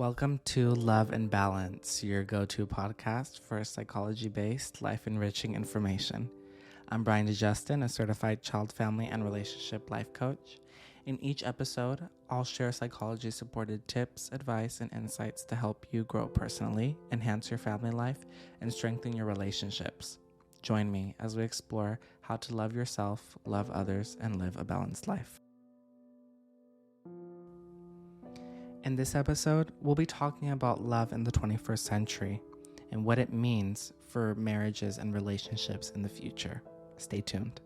Welcome to Love and Balance, your go-to podcast for psychology-based, life-enriching information. I'm Brian DeJustin, a certified child, family, and relationship life coach. In each episode, I'll share psychology-supported tips, advice, and insights to help you grow personally, enhance your family life, and strengthen your relationships. Join me as we explore how to love yourself, love others, and live a balanced life. In this episode, we'll be talking about love in the 21st century and what it means for marriages and relationships in the future. Stay tuned.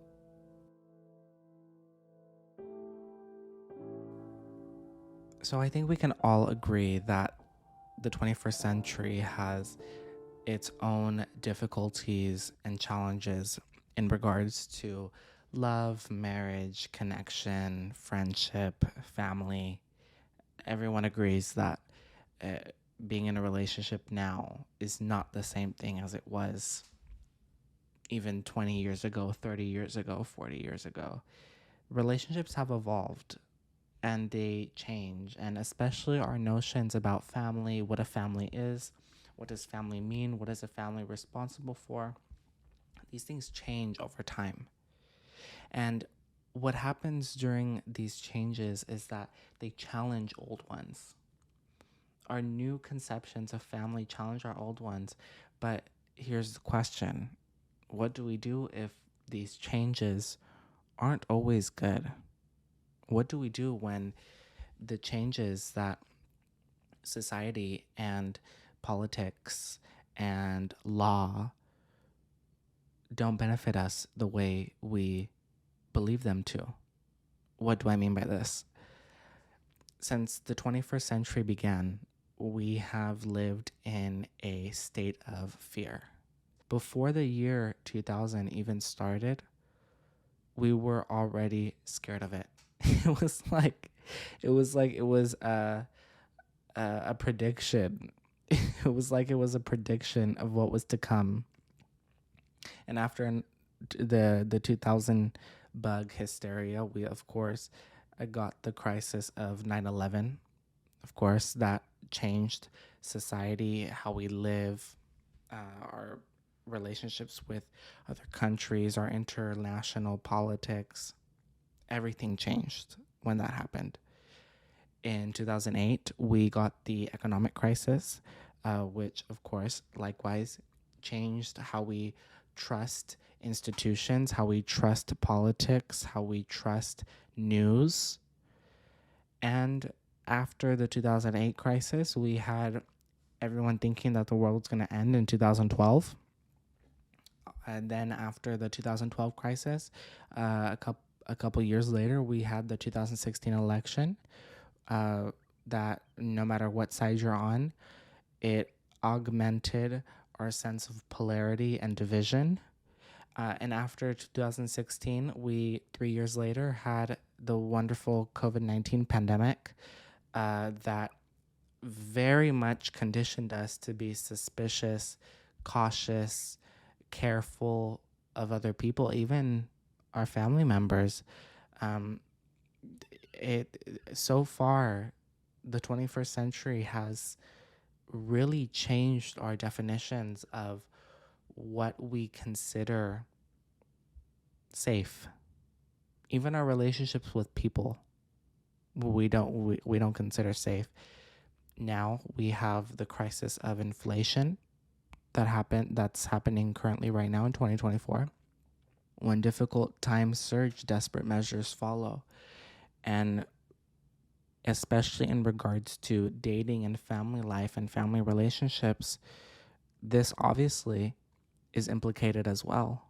So I think we can all agree that the 21st century has its own difficulties and challenges in regards to love, marriage, connection, friendship, family. Everyone agrees that being in a relationship now is not the same thing as it was even 20 years ago, 30 years ago, 40 years ago. Relationships have evolved and they change, and especially our notions about family, what a family is, what does family mean, what is a family responsible for. These things change over time. And what happens during these changes is that they challenge old ones. Our new conceptions of family challenge our old ones. But here's the question. What do we do if these changes aren't always good? What do we do when the changes that society and politics and law don't benefit us the way we believe them to? What do I mean by this? Since the 21st century began, we have lived in a state of fear. Before the year 2000 even started, we were already scared of it. It was like it was a prediction. It was like it was a prediction of what was to come. And after the 2000 bug hysteria, we of course got the crisis of 9/11. Of course, that changed society, how we live, our relationships with other countries, our international politics. Everything changed when that happened. In 2008, we got the economic crisis, which, of course, likewise changed how we trust institutions, how we trust politics, how we trust news. And after the 2008 crisis, we had everyone thinking that the world was going to end in 2012. And then after the 2012 crisis, a couple years later, we had the 2016 election. That no matter what side you're on, it augmented our sense of polarity and division. And after 2016, 3 years later, had the wonderful COVID-19 pandemic that very much conditioned us to be suspicious, cautious, careful of other people, even our family members. So far, the 21st century has really changed our definitions of what we consider safe. Even our relationships with people, we don't consider safe. Now we have the crisis of inflation that's happening currently right now in 2024. When difficult times surge, desperate measures follow. And especially in regards to dating and family life and family relationships, this obviously is implicated as well.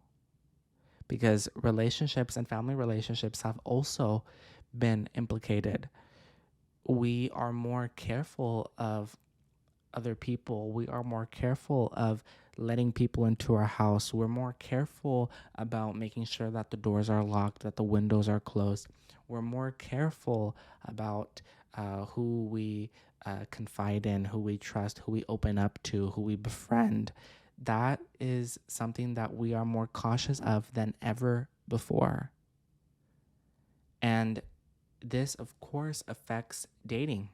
Because relationships and family relationships have also been implicated. We are more careful of other people. We are more careful of letting people into our house. We're more careful about making sure that the doors are locked, that the windows are closed. We're more careful about who we confide in, who we trust, who we open up to, who we befriend. That is something that we are more cautious of than ever before. And this, of course, affects dating.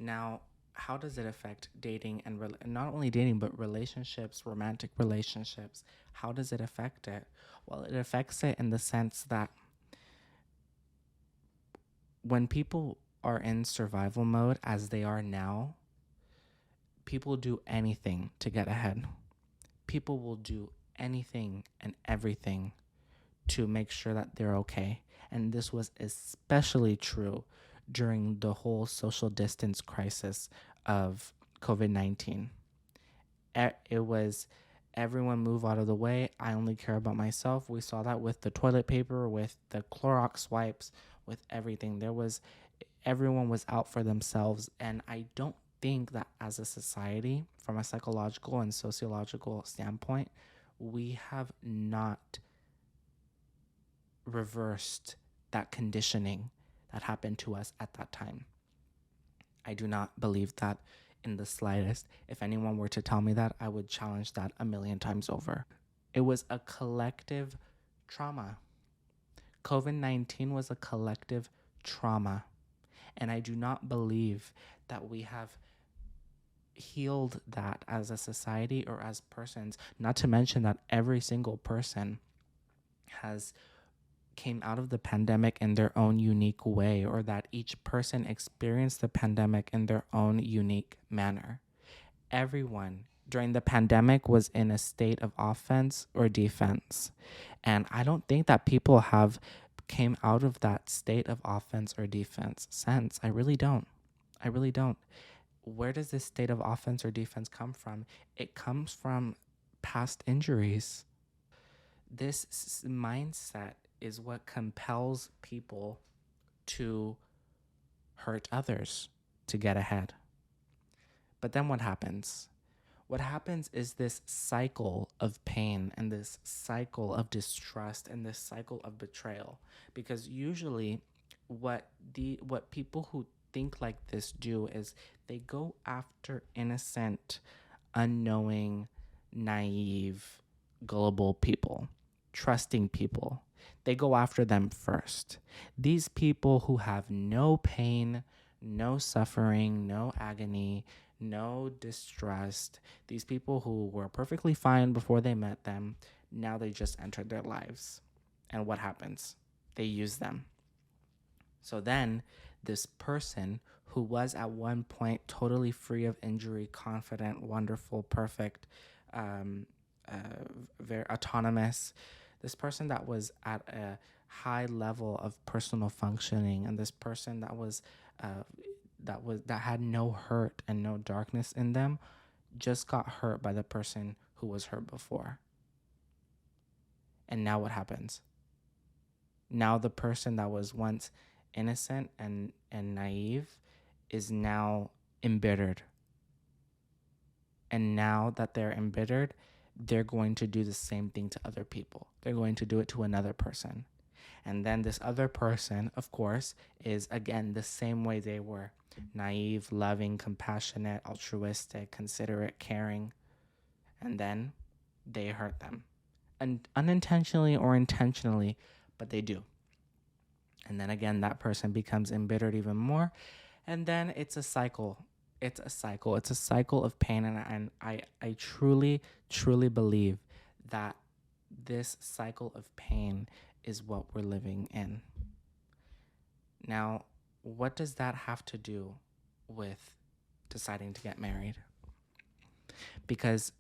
Now, how does it affect dating and not only dating, but relationships, romantic relationships? How does it affect it? Well, it affects it in the sense that when people are in survival mode, as they are now, people do anything to get ahead. People will do anything and everything to make sure that they're okay. And this was especially true during the whole social distance crisis of COVID-19. It was everyone move out of the way. I only care about myself. We saw that with the toilet paper, with the Clorox wipes, with everything. Everyone was out for themselves. And I don't think that as a society, from a psychological and sociological standpoint, we have not reversed that conditioning that happened to us at that time. I do not believe that in the slightest. If anyone were to tell me that, I would challenge that a million times over. It was a collective trauma. COVID-19 was a collective trauma. And I do not believe that we have healed that as a society or as persons, not to mention that every single person has came out of the pandemic in their own unique way, or that each person experienced the pandemic in their own unique manner. Everyone during the pandemic was in a state of offense or defense. And I don't think that people have came out of that state of offense or defense since. I really don't. I really don't. Where does this state of offense or defense come from? It comes from past injuries. This mindset is what compels people to hurt others to get ahead. But then what happens? What happens is this cycle of pain and this cycle of distrust and this cycle of betrayal. Because usually what people who think like this do is they go after innocent, unknowing, naive, gullible people, trusting people. They go after them first. These people who have no pain, no suffering, no agony, no distrust, these people who were perfectly fine before they met them, now they just entered their lives. And what happens? They use them. So then this person who was at one point totally free of injury, confident, wonderful, perfect, very autonomous, this person that was at a high level of personal functioning, and this person that had no hurt and no darkness in them, just got hurt by the person who was hurt before. And now what happens? Now the person that was once innocent and naive is now embittered. And now that they're embittered, they're going to do the same thing to other people. They're going to do it to another person. And then this other person, of course, is again the same way they were: naive, loving, compassionate, altruistic, considerate, caring. And then they hurt them. And unintentionally or intentionally, but they do. And then again, that person becomes embittered even more. And then it's a cycle. It's a cycle. It's a cycle of pain. And I truly, truly believe that this cycle of pain is what we're living in. Now, what does that have to do with deciding to get married? Because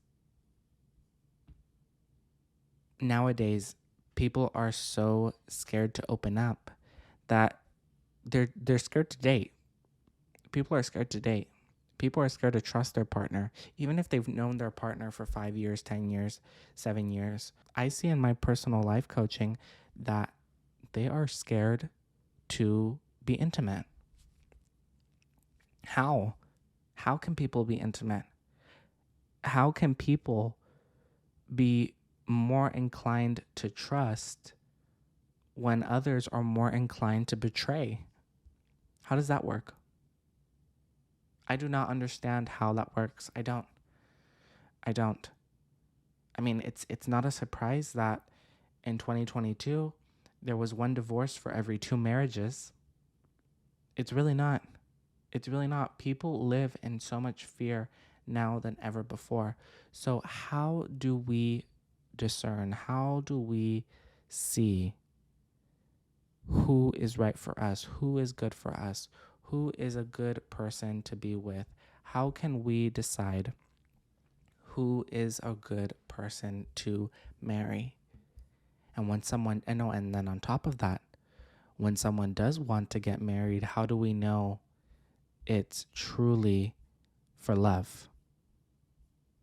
nowadays, people are so scared to open up that they're scared to date. People are scared to date. People are scared to trust their partner, even if they've known their partner for 5 years, 10 years, 7 years. I see in my personal life coaching that they are scared to be intimate. How? How can people be intimate? How can people be more inclined to trust when others are more inclined to betray? How does that work? I do not understand how that works. I don't. I mean, it's not a surprise that in 2022 there was one divorce for every 2 marriages. It's really not. It's really not. People live in so much fear now than ever before. So, how do we discern? How do we see who is right for us? Who is good for us? Who is a good person to be with? How can we decide who is a good person to marry? And when someone, and no, and then on top of that, when someone does want to get married, how do we know it's truly for love?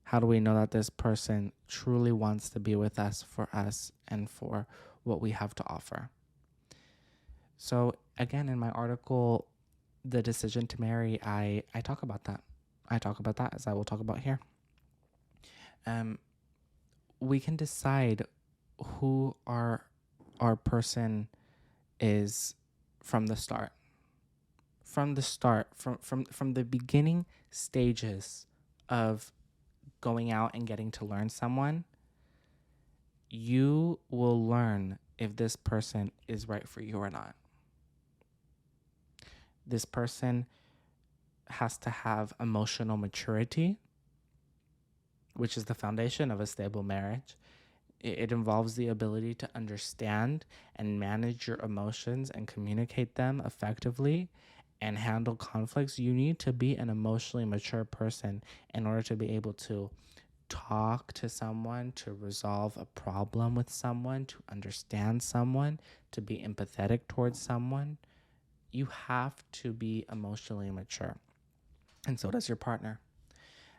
How do we know that this person truly wants to be with us for us and for what we have to offer? So, again, in my article, The Decision to Marry, I talk about that. I talk about that, as I will talk about here. We can decide who our person is from the start. From the start, from the beginning stages of going out and getting to learn someone, you will learn if this person is right for you or not. This person has to have emotional maturity, which is the foundation of a stable marriage. It involves the ability to understand and manage your emotions and communicate them effectively and handle conflicts. You need to be an emotionally mature person in order to be able to talk to someone, to resolve a problem with someone, to understand someone, to be empathetic towards someone. You have to be emotionally mature. And so does your partner.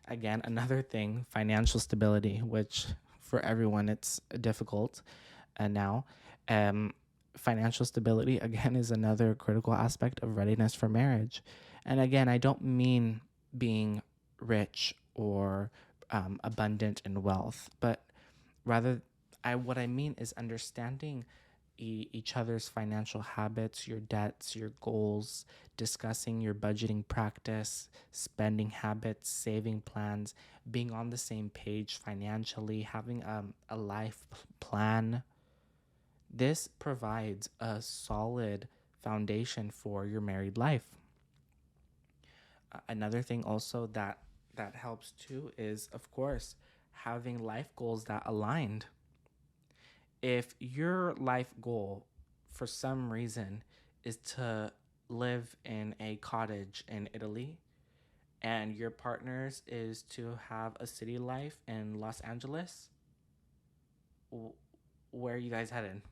Again, another thing, financial stability, which for everyone it's difficult now. Financial stability, again, is another critical aspect of readiness for marriage. And again, I don't mean being rich or abundant in wealth, but rather, what I mean is understanding each other's financial habits, your debts, your goals, discussing your budgeting practice, spending habits, saving plans, being on the same page financially, having a life plan. This provides a solid foundation for your married life. Another thing also that helps too is, of course, having life goals that aligned. If your life goal for some reason is to live in a cottage in Italy and your partner's is to have a city life in Los Angeles, where are you guys headed?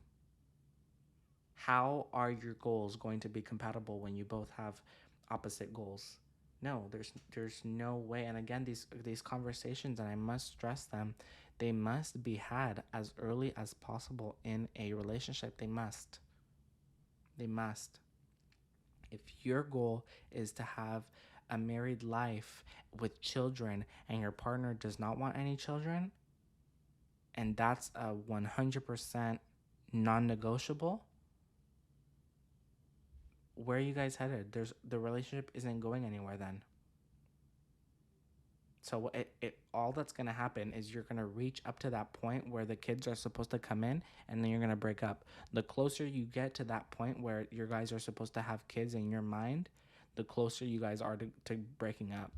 How are your goals going to be compatible when you both have opposite goals? No, there's no way. And again, these conversations, and I must stress them, they must be had as early as possible in a relationship. They must. They must. If your goal is to have a married life with children and your partner does not want any children, and that's a 100% non-negotiable, where are you guys headed? The relationship isn't going anywhere then. So it all that's gonna happen is you're gonna reach up to that point where the kids are supposed to come in, and then you're gonna break up. The closer you get to that point where your guys are supposed to have kids in your mind, the closer you guys are to breaking up.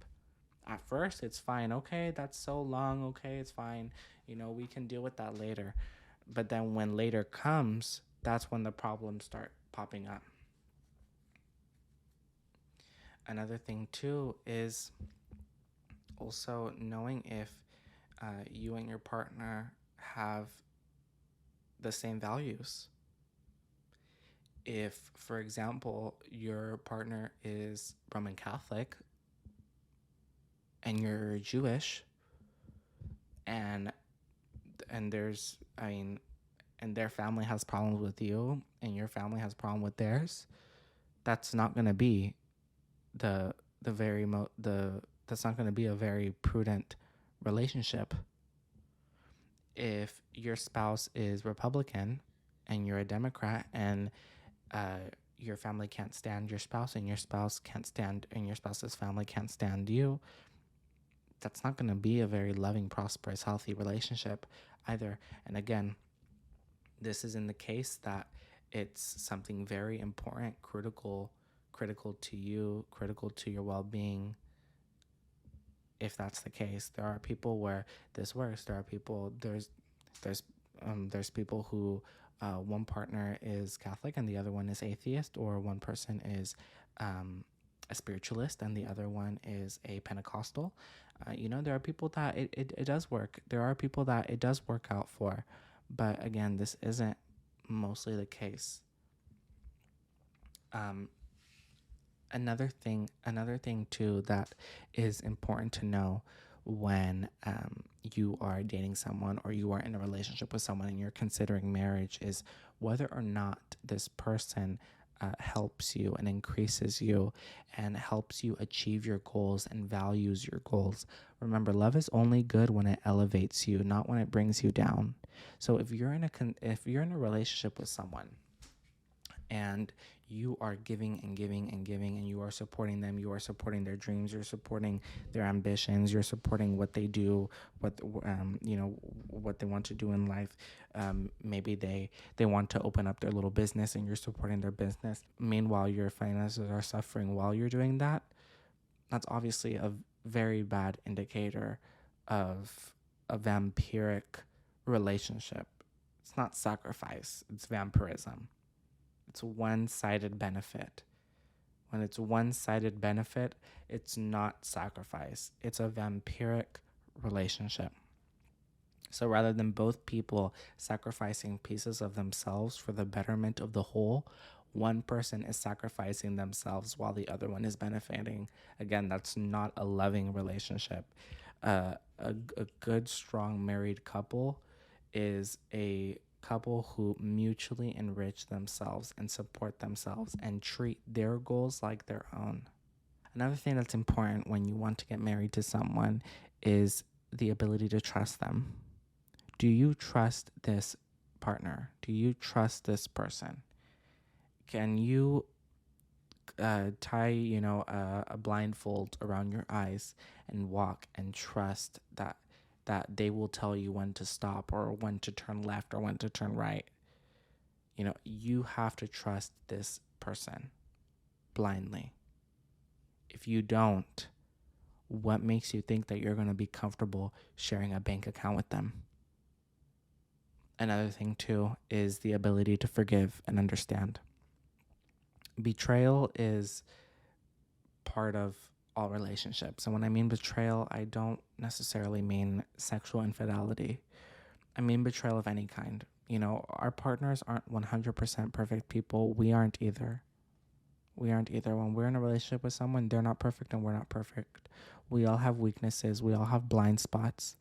At first, it's fine. Okay, that's so long. Okay, it's fine. We can deal with that later. But then when later comes, that's when the problems start popping up. Another thing too is also knowing if you and your partner have the same values. If, for example, your partner is Roman Catholic and you're Jewish, and there's, and their family has problems with you and your family has problem with theirs, that's not going to be that's not going to be a very prudent relationship. If your spouse is Republican and you're a Democrat, and your family can't stand your spouse, and your spouse's family can't stand you, that's not going to be a very loving, prosperous, healthy relationship either. And again, this is in the case that it's something very important, critical critical to you, critical to your well-being. If that's the case, there are people where this works. There are people, there's there's people who one partner is Catholic and the other one is atheist, or one person is a spiritualist and the other one is a Pentecostal. There are people that it does work. There are people that it does work out for. But again, this isn't mostly the case. Um, another thing too that is important to know when you are dating someone or you are in a relationship with someone and you're considering marriage is whether or not this person helps you and increases you and helps you achieve your goals and values your goals. Remember, love is only good when it elevates you, not when it brings you down. So if you're in a relationship with someone and you are giving and giving and giving and you are supporting them, you are supporting their dreams, you're supporting their ambitions, you're supporting what they do, what they want to do in life. Maybe they want to open up their little business and you're supporting their business. Meanwhile, your finances are suffering while you're doing that. That's obviously a very bad indicator of a vampiric relationship. It's not sacrifice, it's vampirism. It's one-sided benefit. When it's one-sided benefit, it's not sacrifice. It's a vampiric relationship. So rather than both people sacrificing pieces of themselves for the betterment of the whole, one person is sacrificing themselves while the other one is benefiting. Again, that's not a loving relationship. A good, strong married couple is a couple who mutually enrich themselves and support themselves and treat their goals like their own. Another thing that's important when you want to get married to someone is the ability to trust them. Do you trust this partner? Do you trust this person? Can you tie, a blindfold around your eyes and walk and trust that they will tell you when to stop or when to turn left or when to turn right? You have to trust this person blindly. If you don't, what makes you think that you're going to be comfortable sharing a bank account with them? Another thing too is the ability to forgive and understand. Betrayal is part of all relationships. And when I mean betrayal, I don't necessarily mean sexual infidelity. I mean betrayal of any kind. Our partners aren't 100% perfect people. We aren't either. When we're in a relationship with someone, they're not perfect and we're not perfect. We all have weaknesses. We all have blind spots.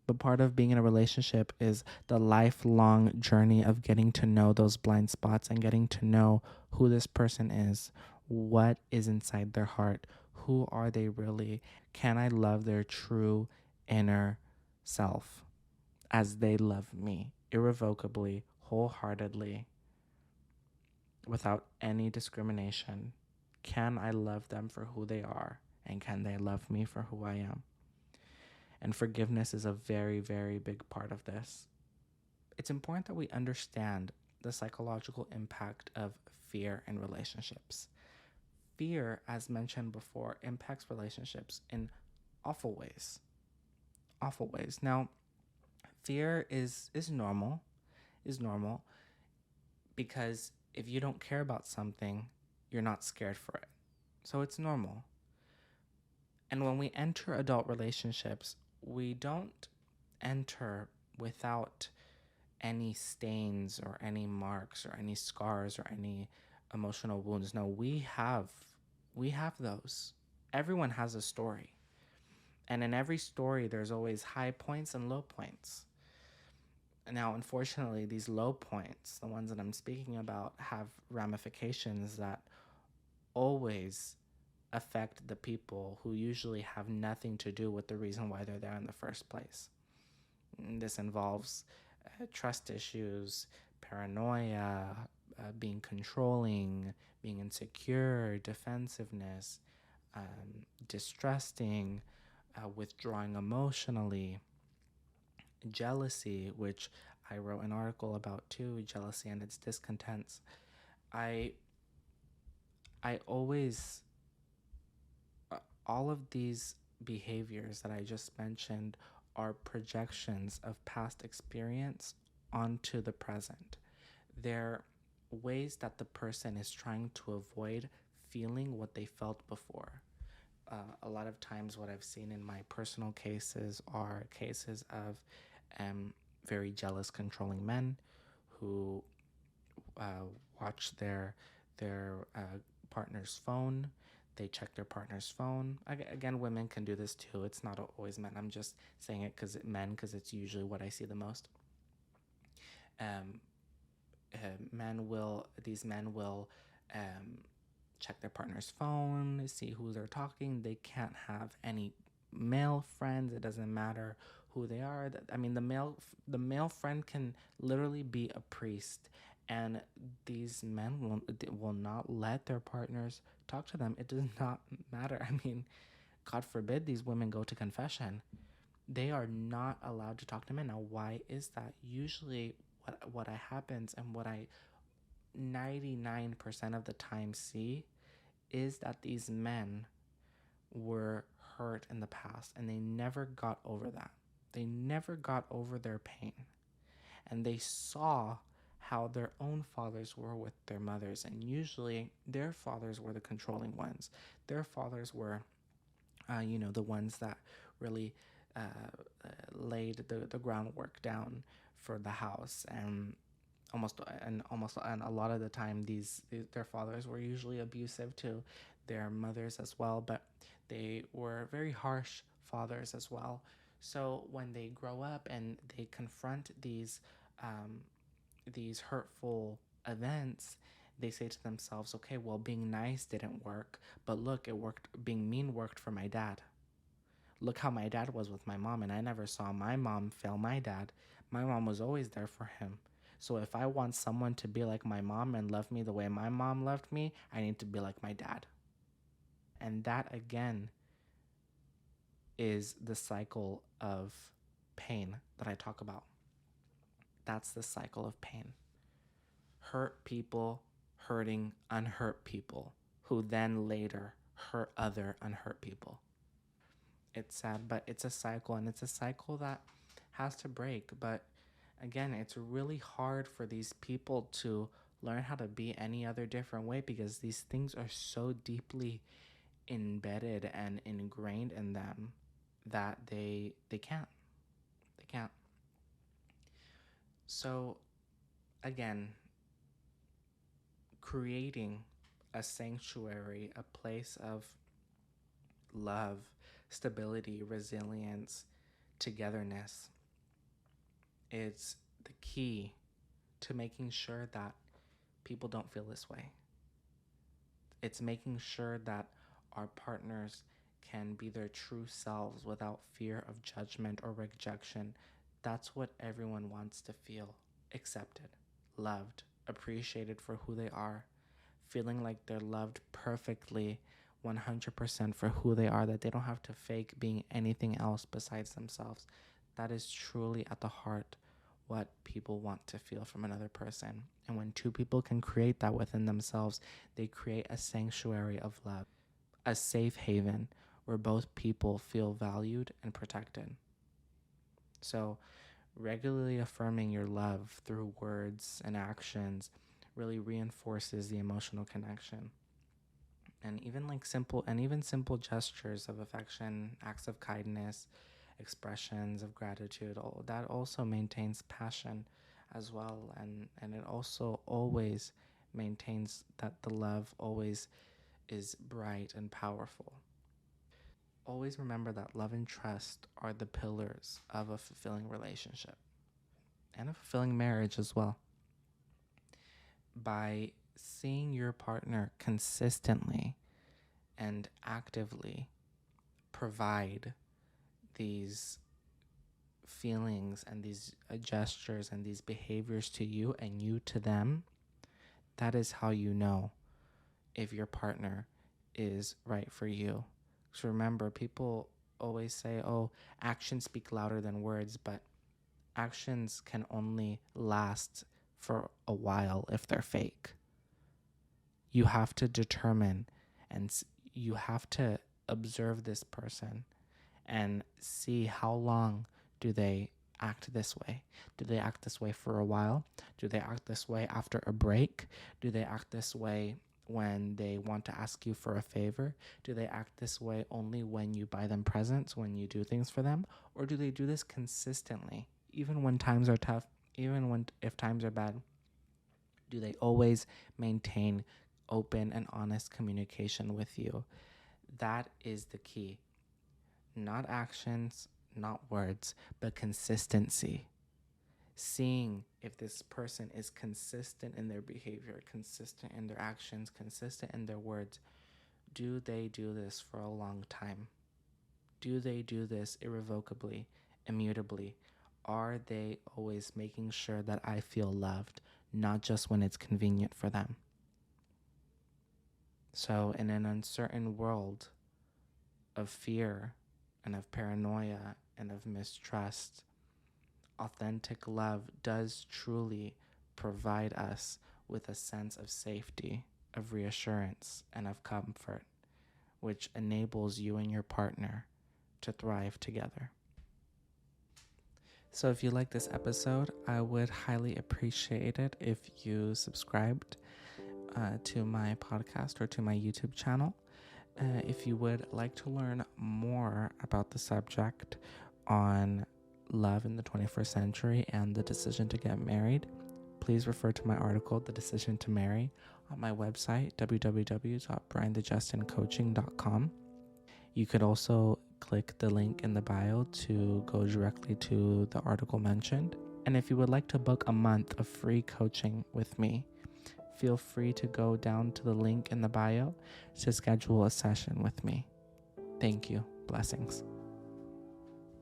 But part of being in a relationship is the lifelong journey of getting to know those blind spots and getting to know who this person is, what is inside their heart, who are they really, can I love their true inner self as they love me, irrevocably, wholeheartedly, without any discrimination. Can I love them for who they are, and can they love me for who I am? And forgiveness is a very, very big part of this. It's important that we understand the psychological impact of fear in relationships. Fear, as mentioned before, impacts relationships in awful ways. Awful ways. Now, fear is normal, because if you don't care about something, you're not scared for it. So it's normal. And when we enter adult relationships, we don't enter without any stains or any marks or any scars or any emotional wounds. No, we have those. Everyone has a story. And in every story, there's always high points and low points. Now, unfortunately, these low points, the ones that I'm speaking about, have ramifications that always affect the people who usually have nothing to do with the reason why they're there in the first place. And this involves trust issues, paranoia, being controlling, being insecure, defensiveness, distrusting, withdrawing emotionally, jealousy, which I wrote an article about too, jealousy and its discontents. I I always, all of these behaviors that I just mentioned are projections of past experience onto the present. They're ways that the person is trying to avoid feeling what they felt before. A lot of times, what I've seen in my personal cases are cases of very jealous, controlling men who uh, watch their partner's phone. They check their partner's phone. Again, women can do this too. It's not always men. I'm just saying it because it's usually what I see the most. Um, these men will um, check their partner's phone, see who they're talking. They can't have any male friends. It doesn't matter who they are. I mean, the male friend can literally be a priest, and these men will not let their partners talk to them. It does not matter. I mean, God forbid these women go to confession. They are not allowed to talk to men. Now, why is that? Usually, what happens and what I 99% of the time see is that these men were hurt in the past and they never got over that. They never got over their pain. And they saw how their own fathers were with their mothers. And usually their fathers were the controlling ones. Their fathers were, the ones that really laid the groundwork down for the house. And a lot of the time their fathers were usually abusive to their mothers as well, but they were very harsh fathers as well. So when they grow up and they confront these hurtful events, they say to themselves, okay, well, being nice didn't work, but look, it worked. Being mean worked for my dad. Look how my dad was with my mom, and I never saw my mom fail my dad. My mom was always there for him. So if I want someone to be like my mom and love me the way my mom loved me, I need to be like my dad. And that again is the cycle of pain that I talk about. That's the cycle of pain. Hurt people hurting unhurt people who then later hurt other unhurt people. It's sad, but it's a cycle, and it's a cycle that has to break. But again, it's really hard for these people to learn how to be any other different way because these things are so deeply embedded and ingrained in them that they can't. So again, creating a sanctuary, a place of love, stability, resilience, togetherness, it's the key to making sure that people don't feel this way. It's making sure that our partners can be their true selves without fear of judgment or rejection. That's what everyone wants to feel: accepted, loved, appreciated for who they are, feeling like they're loved perfectly 100% for who they are, that they don't have to fake being anything else besides themselves. That is truly at the heart what people want to feel from another person. And when two people can create that within themselves, they create a sanctuary of love, a safe haven where both people feel valued and protected. So, regularly affirming your love through words and actions really reinforces the emotional connection. And even simple gestures of affection, acts of kindness, expressions of gratitude, all that also maintains passion as well, and it also always maintains that the love always is bright and powerful. Always remember that love and trust are the pillars of a fulfilling relationship and a fulfilling marriage as well. By seeing your partner consistently and actively provide these feelings and these gestures and these behaviors to you and you to them, that is how you know if your partner is right for you. So remember, people always say, oh, actions speak louder than words, but actions can only last for a while if they're fake. You have to determine and you have to observe this person and see how long do they act this way. Do they act this way for a while? Do they act this way after a break? Do they act this way when they want to ask you for a favor? Do they act this way only when you buy them presents, when you do things for them? Or do they do this consistently, even when times are tough, even when if times are bad? Do they always maintain open and honest communication with you? That is the key. Not actions, not words, but consistency. Seeing if this person is consistent in their behavior, consistent in their actions, consistent in their words. Do they do this for a long time? Do they do this irrevocably, immutably? Are they always making sure that I feel loved, not just when it's convenient for them? So in an uncertain world of fear and of paranoia and of mistrust, authentic love does truly provide us with a sense of safety, of reassurance, and of comfort, which enables you and your partner to thrive together. So if you like this episode, I would highly appreciate it if you subscribed to my podcast or to my YouTube channel. If you would like to learn more about the subject on love in the 21st century and the decision to get married, please refer to my article, The Decision to Marry, on my website, www.brianthejustincoaching.com. You could also click the link in the bio to go directly to the article mentioned. And if you would like to book a month of free coaching with me, feel free to go down to the link in the bio to schedule a session with me. Thank you. Blessings.